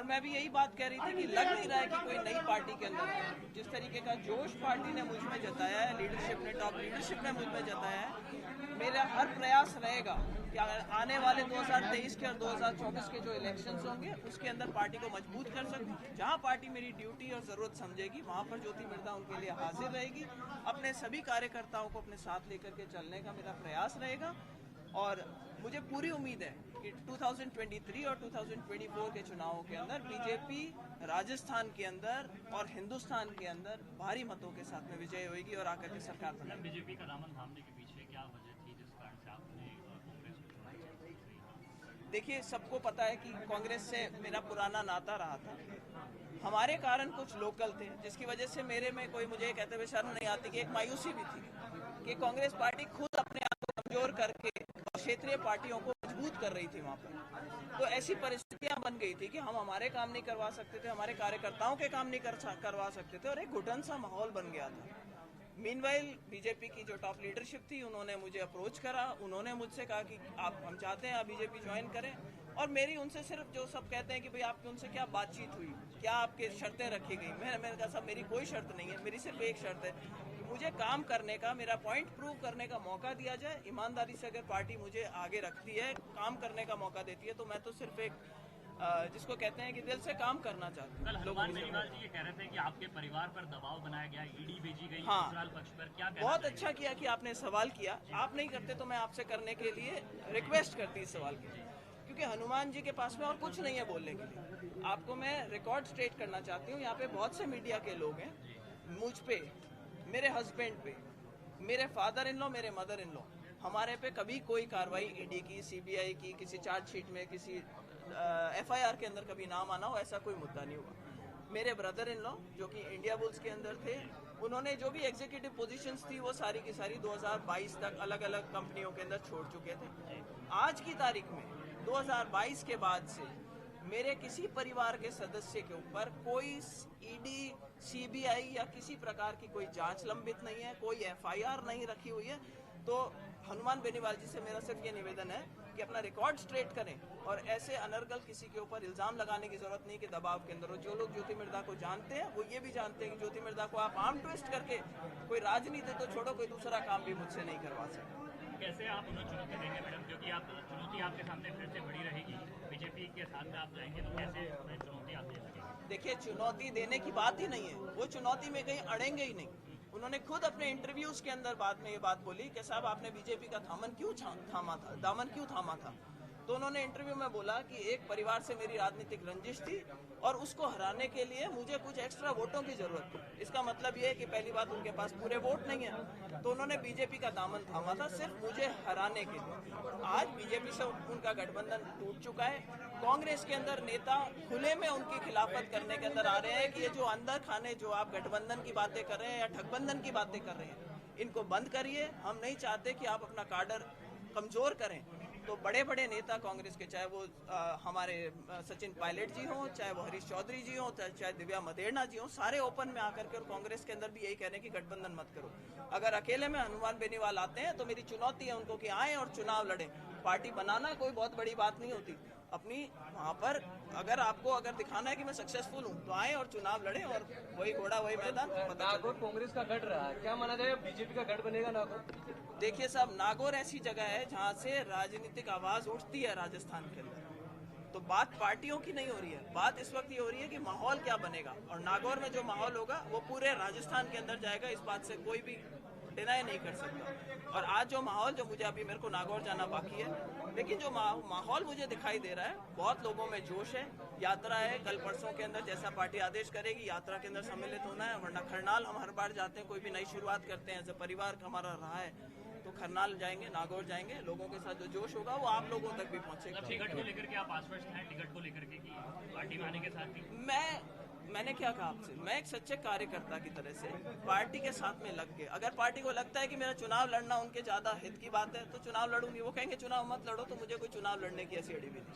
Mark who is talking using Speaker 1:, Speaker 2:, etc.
Speaker 1: मैं भी यही बात कह रही थी कि लग नहीं रहा है कि कोई नई पार्टी के अंदर है। जिस तरीके का जोश पार्टी ने मुझ में जताया है, लीडरशिप ने, टॉप लीडरशिप ने मुझ में जताया है, मेरा हर प्रयास रहेगा कि आने वाले 2023 के और 2024 के जो इलेक्शंस होंगे उसके अंदर पार्टी को मजबूत कर सकूं। जहां पार्टी मेरी ड्यूटी और जरूरत समझेगी वहां पर ज्योति मिर्धा उनके लिए हाजिर रहेगी। अपने सभी कार्यकर्ताओं को अपने साथ लेकर के चलने का मेरा प्रयास रहेगा और मुझे पूरी उम्मीद है कि 2023 और 2024 के चुनावों के अंदर बीजेपी राजस्थान के अंदर और हिंदुस्तान के अंदर भारी मतों के साथ में विजय होगी और आकर के सरकार बनाएगी।
Speaker 2: बीजेपी का दामन थामने के पीछे क्या वजह थी जिस कारण से आपने कांग्रेस को?
Speaker 1: देखिए, सबको पता है कि कांग्रेस से मेरा पुराना नाता रहा था। हमारे कारण कुछ लोकल थे जिसकी वजह से मेरे में कोई मुझे कहते हुए शर्म नहीं आती कि एक मायूसी भी थी कि कांग्रेस पार्टी खुद अपने आप को कमजोर करके क्षेत्रीय पार्टियों को मजबूत कर रही थी वहां पर। तो ऐसी परिस्थितियां बन गई थी कि हम हमारे काम नहीं करवा सकते थे, हमारे कार्यकर्ताओं के काम नहीं करवा सकते थे और एक घुटन सा माहौल बन गया था। मीनवाइल बीजेपी की जो टॉप लीडरशिप थी उन्होंने मुझे अप्रोच करा, उन्होंने मुझसे कहा कि हम चाहते हैं आप बीजेपी ज्वाइन करें और मेरी उनसे सिर्फ जो सब कहते हैं कि भाई आपकी उनसे क्या बातचीत हुई, क्या आपके शर्तें रखी गई। मैंने कहा साहब मेरी कोई शर्त नहीं है, मेरी सिर्फ एक शर्त है कि मुझे काम करने का, मेरा पॉइंट प्रूव करने का मौका दिया जाए। ईमानदारी से अगर पार्टी मुझे आगे रखती है, काम करने का मौका देती है तो मैं तो सिर्फ एक जिसको कहते हैं कि दिल से काम करना चाहते हैं।
Speaker 2: कल हनुमान बेनीवाल जी ये कह रहे थे कि आपके परिवार पर दबाव बनाया गया, ईडी भेजी गई
Speaker 1: हाँ,
Speaker 2: ससुराल पक्ष पर, क्या
Speaker 1: बहुत अच्छा किया कि आपने सवाल किया। आप नहीं करते तो मैं आपसे करने के लिए रिक्वेस्ट करती इस सवाल की, क्योंकि हनुमान जी के पास में और कुछ नहीं है बोलने के लिए। आपको मैं रिकॉर्ड स्ट्रेट करना चाहती हूँ, यहाँ पे बहुत से मीडिया के लोग हैं, मुझ पे, मेरे हस्बैंड पे, मेरे फादर इन लॉ, मेरे मदर इन लॉ, हमारे पे कभी कोई कार्रवाई ईडी की, सीबीआई की, किसी चार्जशीट में, किसी एफआईआर के अंदर कभी नाम आना हो, ऐसा कोई मुद्दा नहीं हुआ। मेरे ब्रदर इन लॉ जो कि इंडिया बुल्स के अंदर थे, उन्होंने जो भी एग्जीक्यूटिव पोजीशंस थी वो सारी की सारी 2022 तक अलग अलग कंपनियों के अंदर छोड़ चुके थे। आज की तारीख में 2022 के बाद से मेरे किसी परिवार के सदस्य के ऊपर कोई ईडी, सीबीआई या किसी प्रकार की कोई जांच लंबित नहीं है, कोई एफआईआर नहीं रखी हुई है। तो हनुमान बेनीवाल जी से मेरा सिर्फ ये निवेदन है कि अपना रिकॉर्ड स्ट्रेट करें और ऐसे अनर्गल किसी के ऊपर इल्जाम लगाने की जरूरत नहीं कि दबाव के अंदर हो। जो लोग ज्योति मिर्धा को जानते हैं वो ये भी जानते हैं कि ज्योति मिर्धा को आप आर्म ट्विस्ट करके कोई राजनीति तो छोड़ो, कोई दूसरा काम भी मुझसे नहीं करवा सकते।
Speaker 2: कैसे आप उन्हें चुनौती देंगे मैडम, क्योंकि आप चुनौती आपके सामने फिर से बड़ी रहेगी, बीजेपी के साथ में आप जाएंगे तो कैसे उन्हें चुनौती आप दे सकेंगे?
Speaker 1: देखिए, चुनौती देने की बात ही नहीं है, वो चुनौती में कहीं अड़ेंगे ही नहीं। उन्होंने खुद अपने इंटरव्यूज के अंदर बाद में ये बात बोली कि साहब आपने बीजेपी का दामन क्यों थामा था। तो उन्होंने इंटरव्यू में बोला कि एक परिवार से मेरी राजनीतिक रंजिश थी और उसको हराने के लिए मुझे कुछ एक्स्ट्रा वोटों की जरूरत थी। इसका मतलब ये है कि पहली बात उनके पास पूरे वोट नहीं है, तो उन्होंने बीजेपी का दामन थामा था सिर्फ मुझे हराने के लिए। आज बीजेपी से उनका गठबंधन टूट चुका है। कांग्रेस के अंदर नेता खुले में उनकी खिलाफत करने के अंदर आ रहे हैं कि ये जो अंदर खाने जो आप गठबंधन की बातें कर रहे हैं या ठगबंधन की बातें कर रहे हैं, इनको बंद करिए। हम नहीं चाहते कि आप अपना काडर कमजोर करें। तो बड़े बड़े नेता कांग्रेस के, चाहे वो हमारे सचिन पायलट जी हों, चाहे वो हरीश चौधरी जी हों, चाहे दिव्या मदेरणा जी हों, सारे ओपन में आकर के और कांग्रेस के अंदर भी यही कह रहे हैं कि गठबंधन मत करो। अगर अकेले में हनुमान बेनीवाल आते हैं तो मेरी चुनौती है उनको कि आए और चुनाव लड़े। पार्टी बनाना कोई बहुत बड़ी बात नहीं होती। अपनी वहाँ पर अगर दिखाना है कि मैं सक्सेसफुल हूँ तो आए और चुनाव लड़े और वही घोड़ा वही मैदान।
Speaker 3: नागौर कांग्रेस का गढ़ रहा है, क्या माना जाए बीजेपी का गढ़ बनेगा नागौर?
Speaker 1: देखिए साहब, नागौर ऐसी जगह है जहाँ से राजनीतिक आवाज उठती है राजस्थान के अंदर। तो बात पार्टियों की नहीं हो रही है, बात इस वक्त ये हो रही है कि माहौल क्या बनेगा और नागौर में जो माहौल होगा वो पूरे राजस्थान के अंदर जाएगा। इस बात से कोई भी डिनाई नहीं कर सकता। और आज जो माहौल, जो मुझे अभी मेरे को नागौर जाना बाकी है, लेकिन जो माहौल मुझे दिखाई दे रहा है, बहुत लोगों में जोश है। यात्रा है, कल परसों के अंदर जैसा पार्टी आदेश करेगी यात्रा के अंदर सम्मिलित होना है। वरना खरनाल हम हर बार जाते हैं, कोई भी नई शुरुआत करते हैं, जब परिवार हमारा रहा है तो खरनाल जाएंगे, नागौर जाएंगे। लोगों के साथ जो जोश होगा वो आप लोगों तक भी पहुंचेगा।
Speaker 2: टिकट को लेकर के आप आश्वस्त हैं, टिकट को लेकर के कि पार्टी में आने के साथ ही?
Speaker 1: मैंने क्या कहा आपसे, मैं एक सच्चे कार्यकर्ता की तरह से पार्टी के साथ में लग के, अगर पार्टी को लगता है कि मेरा चुनाव लड़ना उनके ज्यादा हित की बात है तो चुनाव लड़ूंगी। वो कहेंगे चुनाव मत लड़ो तो मुझे कोई चुनाव लड़ने की ऐसी अड़ी भी नहीं।